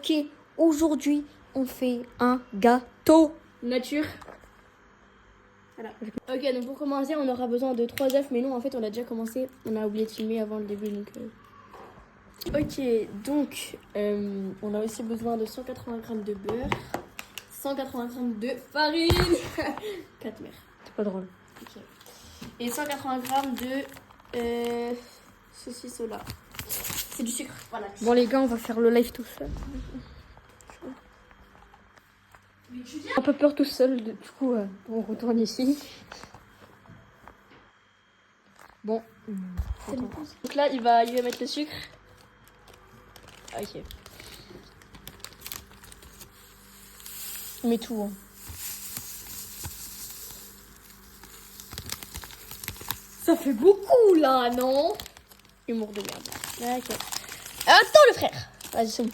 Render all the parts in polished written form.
Ok, aujourd'hui, on fait un gâteau nature. Voilà. Ok, donc pour commencer, on aura besoin de 3 œufs, mais non, en fait, on a déjà commencé. On a oublié de filmer avant le début, donc... Ok, donc, on a aussi besoin de 180 g de beurre, 180 g de farine, 4 mères. C'est pas drôle. Ok. Et 180 g de ceci, cela. C'est du sucre, voilà. Bon les gars, on va faire le live tout seul. J'ai un peu peur tout seul, du coup, on retourne ici. Bon. Donc là, il va mettre le sucre. Ok. On met tout. Hein. Ça fait beaucoup là, non? Humour de merde. Ok. Attends le frère. Vas-y, c'est bon.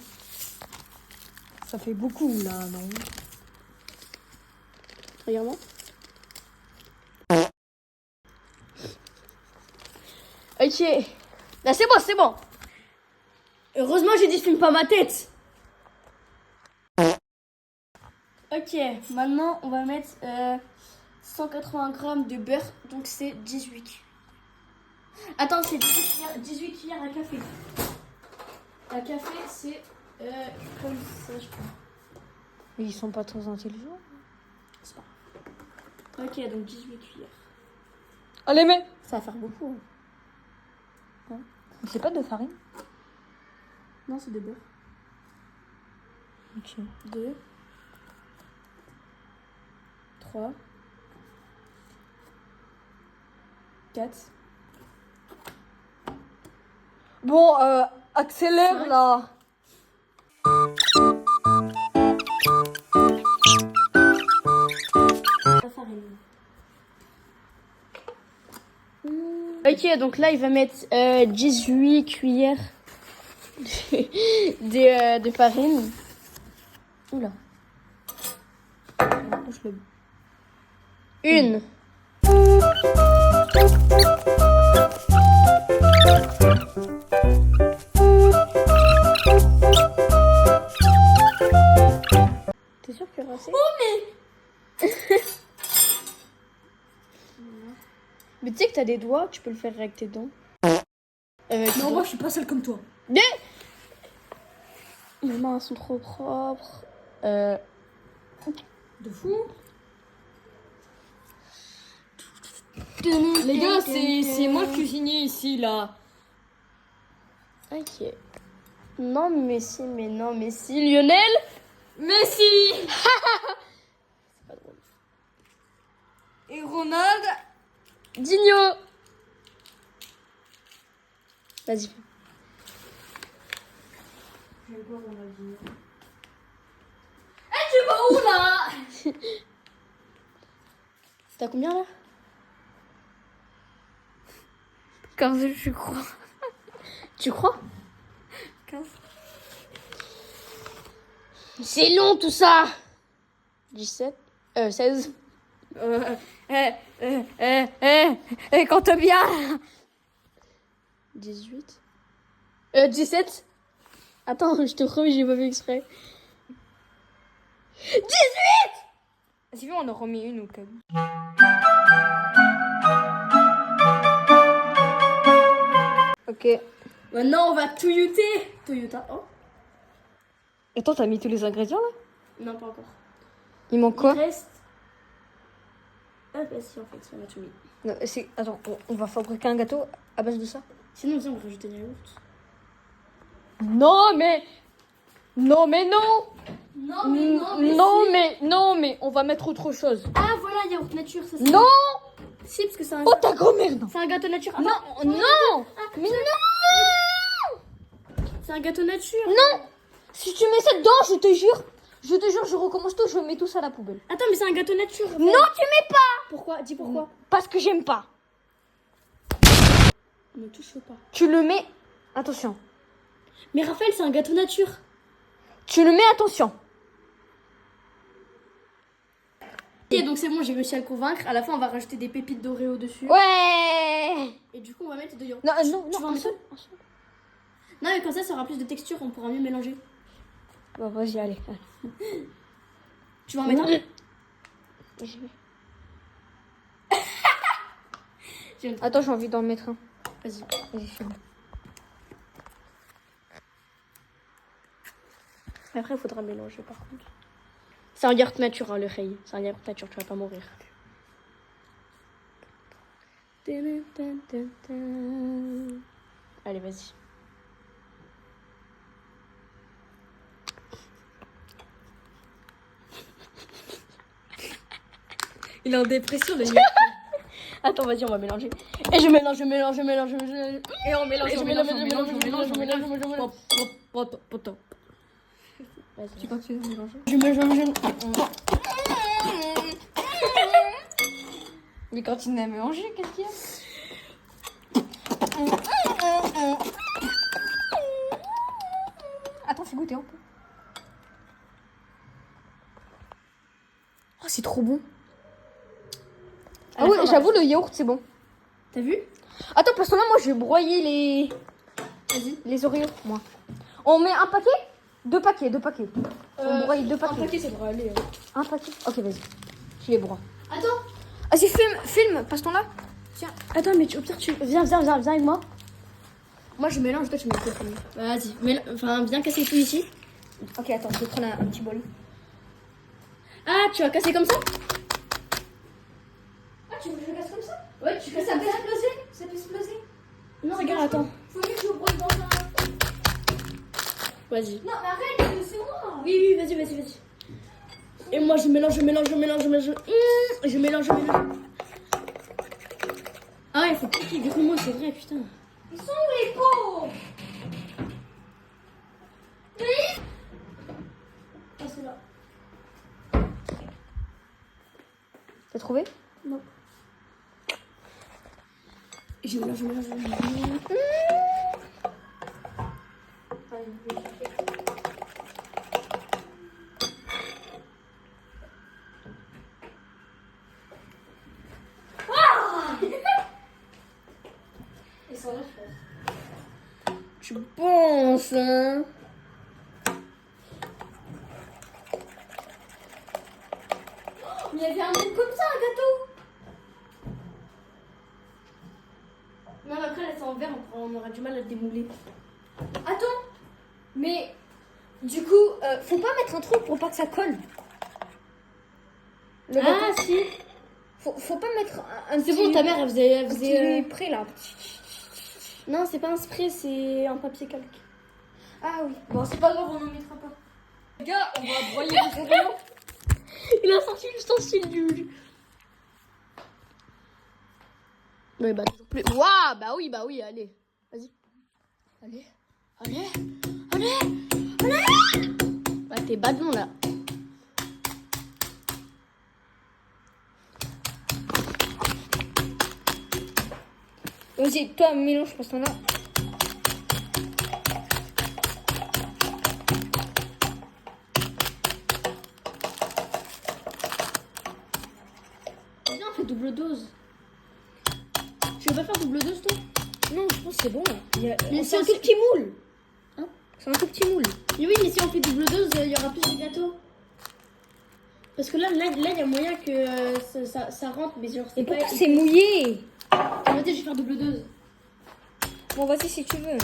Ça fait beaucoup là, non? Regarde-moi. Ok. Là, c'est bon, c'est bon. Heureusement, j'ai dit filme pas ma tête. Ok, maintenant, on va mettre 180 g de beurre. Donc, c'est 18. Attends, c'est 18 cuillères à café. À café, c'est comme ça, je crois. Mais ils sont pas très intelligents. C'est pas grave. Ok, donc 18 cuillères. Allez, mais Ça va faire beaucoup. Hein. c'est pas de farine? Non, c'est de beurre. Ok. 2, 3, 4. Bon, accélère 5. là. La farine. Ok, donc là, il va mettre 18 cuillères de farine. Oula. Une. T'es sûr qu'il y aura assez? Oh mais mais tu sais que t'as des doigts, tu peux le faire avec tes dents. Non, moi je suis pas celle comme toi. Mes mains sont trop propres. De fou. Les gars, c'est moi le cuisinier ici là. Ok. Non mais si, mais non mais si, Lionel. Messi. C'est pas drôle. Et Ronald. Digno. Vas-y. Je vais voir Ronaldinho. Eh, tu vas où là? T'as combien là? 15, je crois. Tu crois? 15. C'est long tout ça. 17. 16. Compte bien. 18. 17. Attends, je te promets, j'ai pas fait exprès. 18. Si on en remet une au cas où. Ok. Maintenant, on va Toyota. Toyota, oh. Et toi, t'as mis tous les ingrédients là? Non, pas encore. Il manque quoi? Il reste... Ah bah si, en fait, on a tout mis. Non, attends, on va fabriquer un gâteau à base de ça? Sinon, on va rajouter des yaourts. Non, mais... Non, mais non. Non, mais non, mais Non, si. mais on va mettre autre chose. Ah, voilà, yaourt nature, ça c'est... Non. Si, parce que c'est un... Oh, ta grand-mère, non. C'est un gâteau nature. Ah, Non, non. Mais non. c'est un gâteau nature. Non. Si tu mets ça dedans, je te jure, je recommence tout, je mets tout ça à la poubelle. Attends, mais c'est un gâteau nature. Non, tu mets pas. Pourquoi? Dis pourquoi. Parce que j'aime pas. Ne touche pas. Tu le mets... Attention. Mais Raphaël, c'est un gâteau nature. Tu le mets, attention. Ok, donc c'est bon, j'ai réussi à le convaincre. À la fin, on va rajouter des pépites d'Oreo dessus. Ouais. Et du coup, on va mettre de yaourt. Non, Tu non, vas en un mettre seul. Non, mais comme ça aura plus de texture, on pourra mieux mélanger. Bah, vas-y, allez. Tu vas en mettre un? J'y vais. Tiens. Attends, j'ai envie d'en mettre un. Vas-y. Vas-y, fais-le. Après, il faudra mélanger par contre. C'est un yaourt nature, hein, le rey. C'est un yaourt nature, tu vas pas mourir. Allez, vas-y. Il est en dépression, le Attends, vas-y, on va mélanger. Et je mélange. Et on mélange, on mélange. Tu continues de mélanger. Je mélange. Mais quand il n'a mélangé, qu'est-ce qu'il y a? Attends, fais goûter un peu. Oh, c'est trop bon. Ah oui, j'avoue, le yaourt, c'est bon. T'as vu? Attends, parce que là, moi, je vais broyer les... Vas-y. Les Oreos, moi. On met un paquet? Deux paquets. On broie deux paquets. Un paquet, c'est pour aller. Un paquet? Ok, vas-y. Je les broie. Attends. Vas-y, filme, passe-ton là. Tiens. Attends, mais au pire, tu... Viens avec moi. Moi, je mélange, toi, tu mets le film. Vas-y. Enfin, viens casser tout ici. Ok, attends, je vais prendre un petit bol. Ah, tu vas casser comme ça? Ah, tu veux que je casse comme ça? Ouais, tu casses Ça comme peut ça. exploser? Ça peut exploser? Non, regarde, attends. Faut mieux que je broie dans un... Vas-y. Non, mais arrête, c'est moi. Oui, vas-y. Et moi, je mélange. Je mélange. Ah, il faut piquer des mots, c'est vrai, putain. Ils sont où les pots? Ah, c'est là. T'as trouvé? Non. Je mélange. Ils sont là, je pense. Tu penses, hein? Mais il y avait un truc comme ça, un gâteau. Non, mais après, là, c'est en verre, on aura du mal à le démouler. Attends. Mais, du coup, faut pas mettre un truc pour pas que ça colle. Le gâteau. Ah, si. Faut pas mettre un C'est petit... bon, ta mère, elle faisait... un petit prêt, là. Non, c'est pas un spray, c'est un papier calque. Ah oui. Bon, c'est pas grave, on en mettra pas. Les gars, on va broyer les Oreos. Il a sorti l'ustensile du... Ouais, bah toujours plus. Waouh, bah oui, allez. Vas-y. Allez. Bah t'es badon là. Vas-y, toi, mélange, parce qu'on a... Viens, on fait double dose. Tu veux pas faire double dose, toi? Non, je pense que c'est bon. Mais C'est un tout petit moule. Hein? C'est un tout petit moule. Mais oui, mais si on fait double dose, il y aura plus de gâteaux. Parce que là, il y a moyen que ça rentre, mais genre, Et c'est pas... pourquoi c'est mouillé? Arrêtez, je vais faire double dose. Bon, vas-y si tu veux.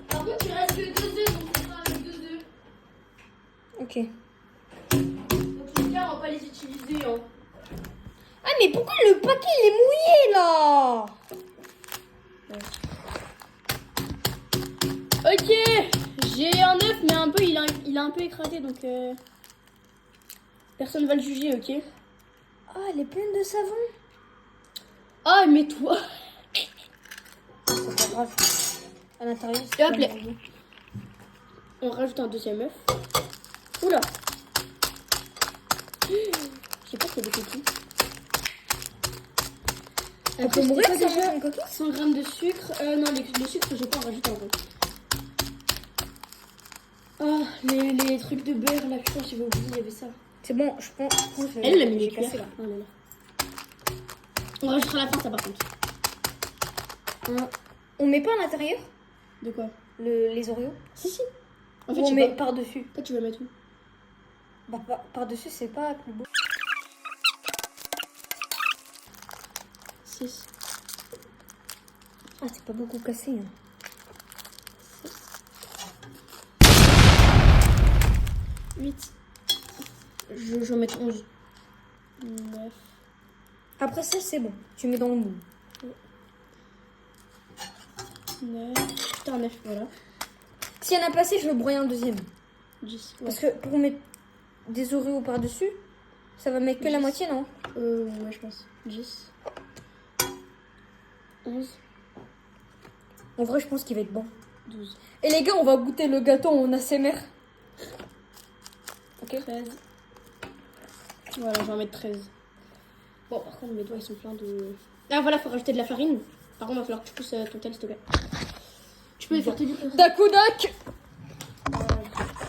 Par contre, il reste que 2 œufs, donc on fera avec 2 œufs. Ok. Donc les gars, on va pas les utiliser, hein. Ah, mais pourquoi le paquet, il est mouillé, là? Ok, j'ai un œuf, mais un peu, il a un peu écraté, donc personne va le juger, ok? Ah, elle est pleine de savon. Ah, mais toi. C'est pas grave. À l'intérieur, c'est Et hop, pas les- mouillé. On rajoute un deuxième œuf. Oula. Je sais pas s'il y a des coquilles. On peut mourir c'était sans quoi manger une coquille? 100 grammes de sucre. Non, le sucre, je peux en rajouter un peu. Ah, les trucs de beurre, là, putain, j'avais oublié, il y avait ça. C'est bon, je pense. Elle l'a mis j'ai les cassé, cuillères. là. Oh là là. On rajoutera la fin, ça, par contre. On met pas à l'intérieur De quoi? les Oreos? Si. En fait, on je sais met pas. par-dessus. Toi, tu vas mettre où? Bah, par-dessus, c'est pas plus beau. 6. Ah, c'est pas beaucoup cassé. Hein. 8. Je vais mettre 11. 9. Après ça, c'est bon. Tu mets dans le moule. 9. Putain, 9, voilà. S'il y en a passé, je le broye un deuxième. 10. Ouais. Parce que pour mettre des Oreos par-dessus, ça va mettre que la 10. moitié, non? Ouais, je pense. 10. 11. En vrai, je pense qu'il va être bon. 12. Et les gars, on va goûter le gâteau en ASMR. Ok. 13. Voilà, je vais en mettre 13. Bon, par contre, mes doigts, ils sont pleins de... Ah, voilà, faut rajouter de la farine. Par contre, il va falloir que tu pousses ton tel, s'il te plaît. Tu peux les faire tes du Dakudak.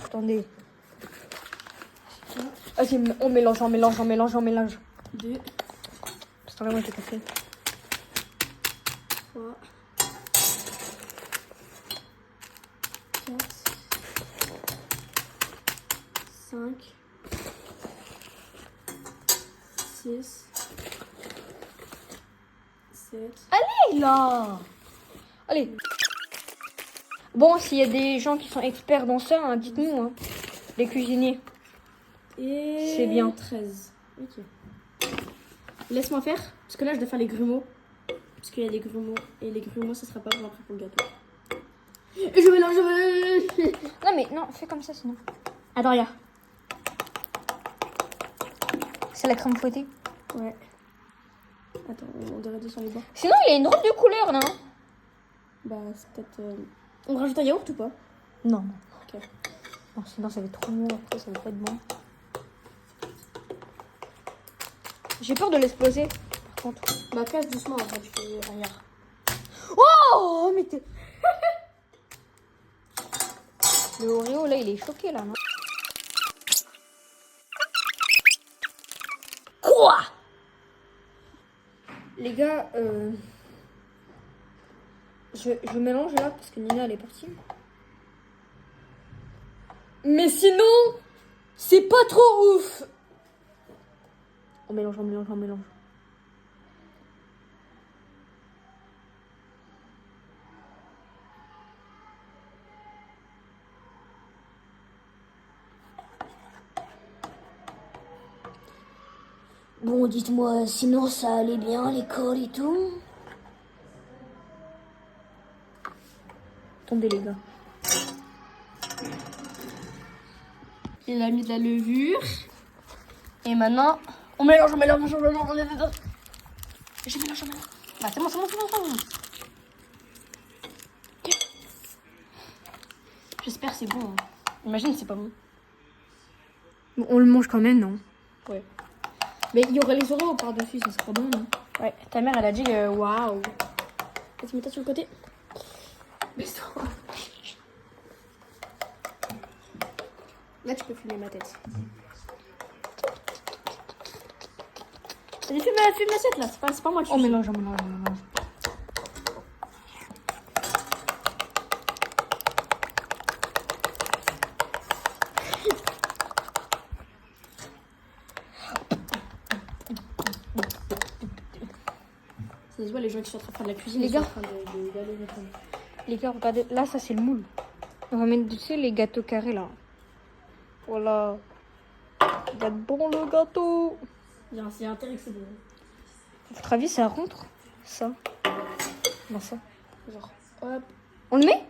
Attendez. Vas-y, on mélange, on mélange, on mélange, on mélange. 2. C'est vraiment été cassé. 3. 4. 5. 6. 7. Allez, là. Allez. Bon, s'il y a des gens qui sont experts dans ça, hein, dites-nous, hein. Les cuisiniers. Et C'est bien. 13. Ok. Laisse-moi faire, parce que là je dois faire les grumeaux. Parce qu'il y a des grumeaux. Et les grumeaux, ça sera pas bon après pour le gâteau. Et je mélange, je mélange. Non, mais non, fais comme ça sinon. Attends, regarde. C'est la crème fouettée. Ouais. Attends, on devrait descendre les bords. Sinon, il y a une drôle de couleur, non? Bah, c'est peut-être. On rajoute un yaourt ou pas? Non. Ok. Non, sinon ça va être trop mou, après ça va pas être bon. J'ai peur de l'exploser, par contre. Bah, casse doucement après, tu fais. Regarde. Oh, mais t'es... Le Oreo, là, il est choqué, là, non? Quoi? Les gars, je mélange là, parce que Nina, elle est partie. Mais sinon, c'est pas trop ouf. On mélange, on mélange, on mélange. Bon, dites-moi, sinon ça allait bien l'école et tout? Attendez les gars. Il a mis de la levure. Et maintenant, on mélange, on mélange, on mélange, on mélange. Je mélange, on mélange. Bah, c'est bon, c'est bon, c'est bon, c'est bon. J'espère que c'est bon. Hein. Imagine, c'est pas bon. Bon, on le mange quand même, non? Ouais. Mais il y aurait les Oreos par-dessus, ça serait bon, non? Ouais, ta mère, elle a dit waouh. Vas-y, mets-toi sur le côté. Baisse-toi. Là, tu peux filmer ma tête. Vas-y, fume l'assiette là, c'est pas moi. On mélange, on mélange, on mélange. Ça se voit, les gens qui sont en train de faire de la cuisine, Les ils gars. sont en train de galérer. Les gars, regardez, là, ça c'est le moule. On va mettre dessus les gâteaux carrés là. Voilà. Il va être bon le gâteau. C'est intéressant, c'est bon. À votre avis, ça rentre? Ça? Non, ça. Genre, hop. On le met?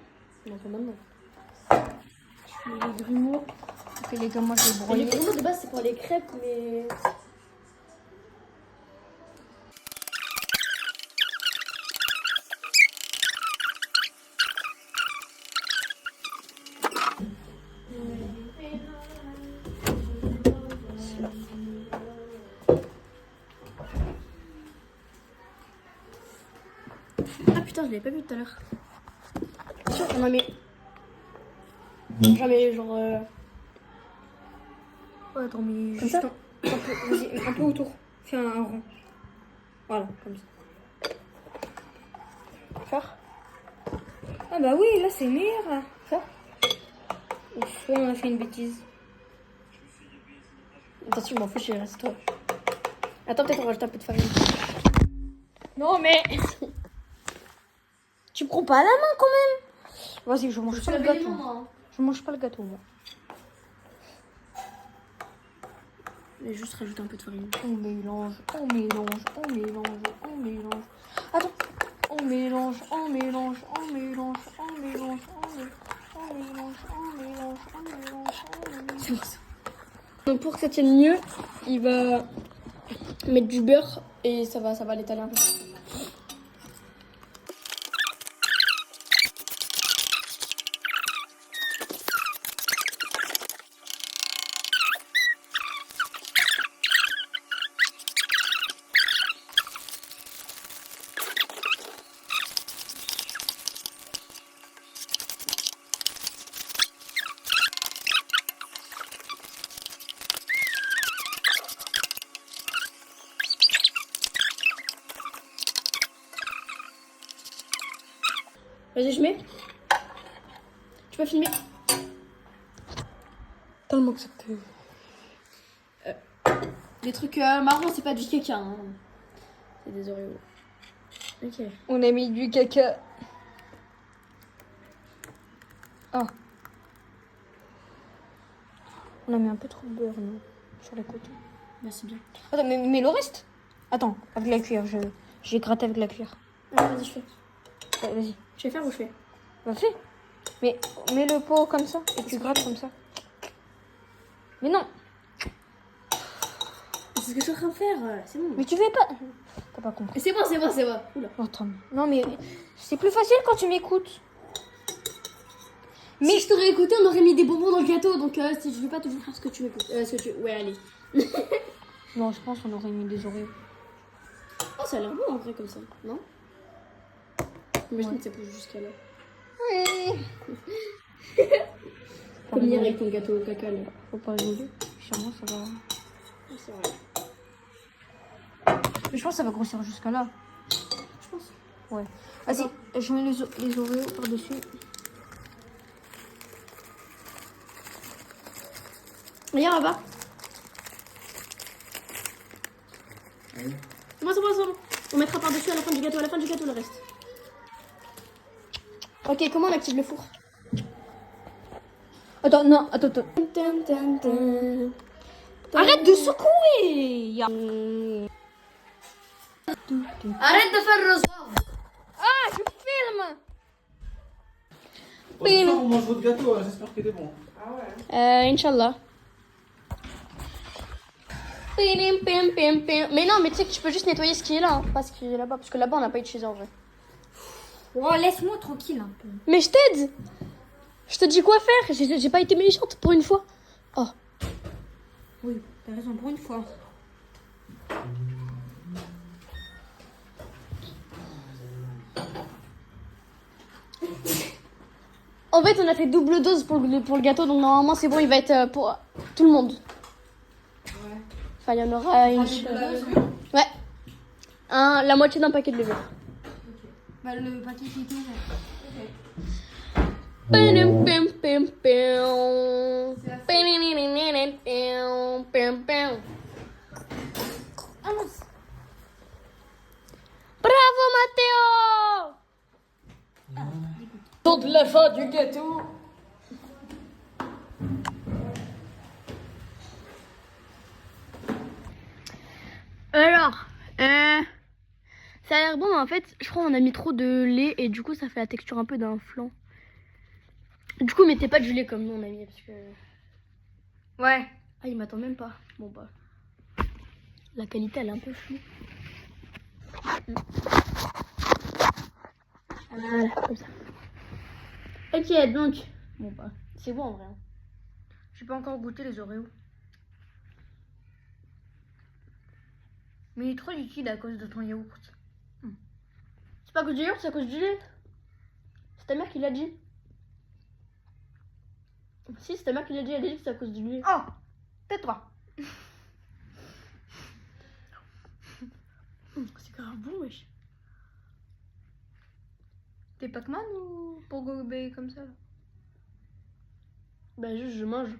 Non, pas maintenant. Je mets les grumeaux. Ok, les gars, moi je vais Et broyer. les grumeaux de base, c'est pour les crêpes, mais. Ah putain, je l'avais pas vu tout à l'heure. Sûr, on en met. J'en mets genre. Ouais, attends, mais Comme juste ça un peu, vas-y, un peu autour. Fais un rond. Voilà, comme ça. Faire. Ah bah oui, là c'est meilleur. Là. Et Soit on a fait une bêtise. Attention, je m'en fous, je reste toi. Attends, peut-être on rajoute un peu de farine. Non, mais. Tu prends pas à la main quand même. Vas-y, je mange pas le gâteau. Je mange pas le gâteau, moi. Mais juste rajouter un peu de farine. On mélange, on mélange, on mélange, on mélange. Attends. On mélange, on mélange, on mélange, on mélange, on mélange, on mélange, on mélange, on mélange, on mélange. C'est bon, ça. Donc pour que ça tienne mieux, il va mettre du beurre et ça va l'étaler un peu. Vas-y, je mets. Tu peux filmer? Tellement que ça te... Les trucs marrons, c'est pas du caca. Hein. C'est des Oreos. Ok. On a mis du caca. Ah. On a mis un peu trop de beurre, non? Sur les côtés. Merci bien. Attends, mais le reste? Attends, avec la cuillère, j'ai gratté avec la cuillère. Ah, vas-y, je fais. Ouais, vas-y. Je vais faire ou je fais? Bah fais. Mais mets le pot comme ça et tu grattes comme ça. Mais non. C'est ce que je suis en train de faire. C'est bon. Mais tu fais pas. T'as pas compris. C'est bon, c'est bon, c'est bon. Oula. Attends. Non mais c'est plus facile quand tu m'écoutes. Mais si je t'aurais écouté, on aurait mis des bonbons dans le gâteau. Donc si je veux pas toujours faire ce que tu écoutes. Ce que tu... Ouais, allez. Non, je pense qu'on aurait mis des Oreos. Oh, ça a l'air bon en vrai comme ça, non? Imagine Ouais. que ça pousse jusqu'à là. Oui. Comme hier avec ton gâteau au caca là. Faut pas rigoler. Sûrement ça va. C'est vrai. Mais je pense que ça va grossir jusqu'à là. Je pense. Ouais. Vas-y, je mets les Oreos par-dessus. Regarde là-bas. C'est bon, c'est bon, c'est bon. On mettra par-dessus à la fin du gâteau le reste. Ok, comment on active le four? Attends, non, attends. Arrête de secouer. Arrête de faire le rosard. Ah, je filme. Bon, ce soir, on mange votre gâteau, j'espère qu'il est bon. Inch'Allah. Mais non, mais tu sais que tu peux juste nettoyer ce qui est là, hein, pas ce qui est là-bas, parce que là-bas on n'a pas eu de chez en vrai. Oh, laisse-moi tranquille un peu. Mais je t'aide. Je te dis quoi faire. J'ai pas été méchante pour une fois. Oh. Oui, t'as raison pour une fois. En fait, on a fait double dose pour le gâteau, donc normalement c'est bon, il va être pour tout le monde. Ouais. Enfin, il y en aura une. Ouais. La moitié d'un paquet de levure. Bah, le paquet qui était ouvert. Bravo Matteo! Temps de la fin du gâteau. Alors, ça a l'air bon, mais en fait, je crois qu'on a mis trop de lait et du coup, ça fait la texture un peu d'un flan. Du coup, mettez pas du lait comme nous on a mis parce que. Ouais. Ah, il m'attend même pas. Bon, bah. La qualité, elle est un peu floue. Voilà, comme ça. Ok, donc. Bon, bah. C'est bon en vrai. Hein. J'ai pas encore goûté les Oreos. Mais il est trop liquide à cause de ton yaourt. C'est pas à cause du yaourt, c'est à cause du lait. C'est ta mère qui l'a dit. Si, c'est ta mère qui l'a dit, elle a dit que c'est à cause du lait. Oh, tais-toi. C'est grave bon, wesh. T'es Pac-Man ou pour gober comme ça là? Bah juste je mange.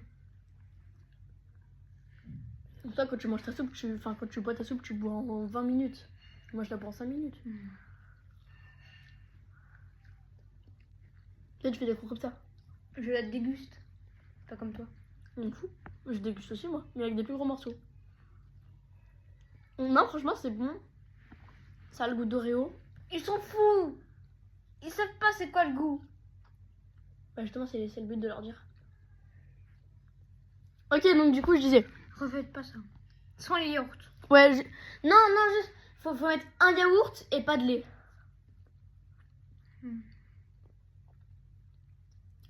Comme ça quand tu manges ta soupe, quand tu bois ta soupe, tu bois en 20 minutes. Moi je la bois en 5 minutes. Là tu fais des crocs comme ça. Je la déguste. Pas comme toi. On fout. Je déguste aussi moi, mais avec des plus gros morceaux. Non franchement c'est bon. Ça a le goût d'Oreo. Ils s'en foutent. Ils savent pas c'est quoi le goût. Bah justement c'est le but de leur dire. Ok donc du coup je disais. Refaites pas ça. Sans les yaourts. Ouais non juste faut mettre un yaourt et pas de lait.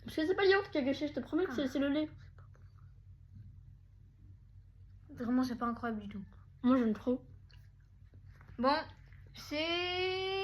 Parce que c'est pas le yaourt qui a gâché, je te promets que c'est le lait. Vraiment c'est pas incroyable du tout. Moi j'aime trop. Bon, c'est